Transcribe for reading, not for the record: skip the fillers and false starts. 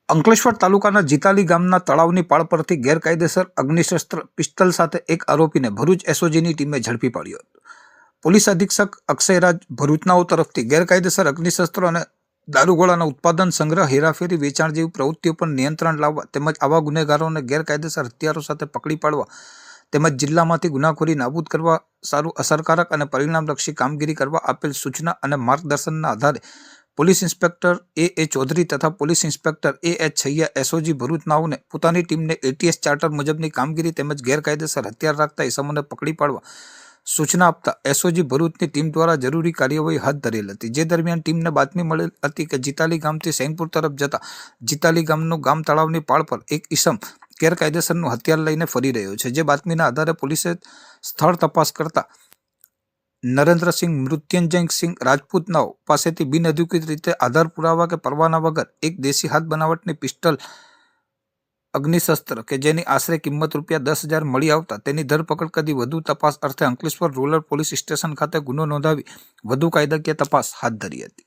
અંકલેશ્વર તાલુકાના જીતાલી ગામના તળાવની પાળ પરથી ગેરકાયદેસર અગ્નિશસ્ત્ર પિસ્તલ સાથે એક આરોપીને ભરૂચ એસઓજીની ટીમે ઝડપી પાડ્યો હતો. પોલીસ અધિક્ષક અક્ષયરાજ ભરૂચનાઓ તરફથી ગેરકાયદેસર અગ્નિશસ્ત્રો અને દારૂગોળાના ઉત્પાદન, સંગ્રહ, હેરાફેરી, વેચાણ જેવી પ્રવૃત્તિઓ પર નિયંત્રણ લાવવા તેમજ આવા ગુનેગારોને ગેરકાયદેસર હથિયારો સાથે પકડી પાડવા તેમજ જિલ્લામાંથી ગુનાખોરી નાબૂદ કરવા સારું અસરકારક અને પરિણામલક્ષી કામગીરી કરવા આપેલ સૂચના અને માર્ગદર્શનના આધારે પોલીસ ઇન્સ્પેક્ટર એ ચૌધરી તથા police inspector H Chhaiya SOG Bharuch નાઓને પોતાની ટીમને એટીએસ ચાર્ટર મુજબની કામગીરી તેમજ ગેરકાયદેસર હથિયાર રાખતા ઇસમોને પકડી પાડવા સૂચના આપતા એસઓજી ભરૂચની ટીમ દ્વારા જરૂરી કાર્યવાહી હાથ ધરેલ હતી. જે દરમિયાન ટીમને બાતમી મળેલ હતી કે જીતાલી ગામથી સૈનપુર તરફ જતા જીતાલી ગામનું ગામ તળાવની પાળ પર એક ઇસમ ગેરકાયદેસરનું હથિયાર લઈને ફરી રહ્યો છે. જે બાતમીના આધારે પોલીસે સ્થળ તપાસ કરતા નરેન્દ્રસિંહ મૃત્યુંજયસિંહ રાજપૂતનાઓ પાસેથી બિનઅધિકૃત રીતે આધાર પુરાવા કે પરવાના વગર એક દેશી હાથ બનાવટની પિસ્ટલ અગ્નિશસ્ત્ર કે જેની આશરે કિંમત ₹10,000 મળી આવતા તેની ધરપકડ કરી વધુ તપાસ અર્થે અંકલેશ્વર રૂરલ પોલીસ સ્ટેશન ખાતે ગુનો નોંધાવી વધુ કાયદાકીય તપાસ હાથ ધરી હતી.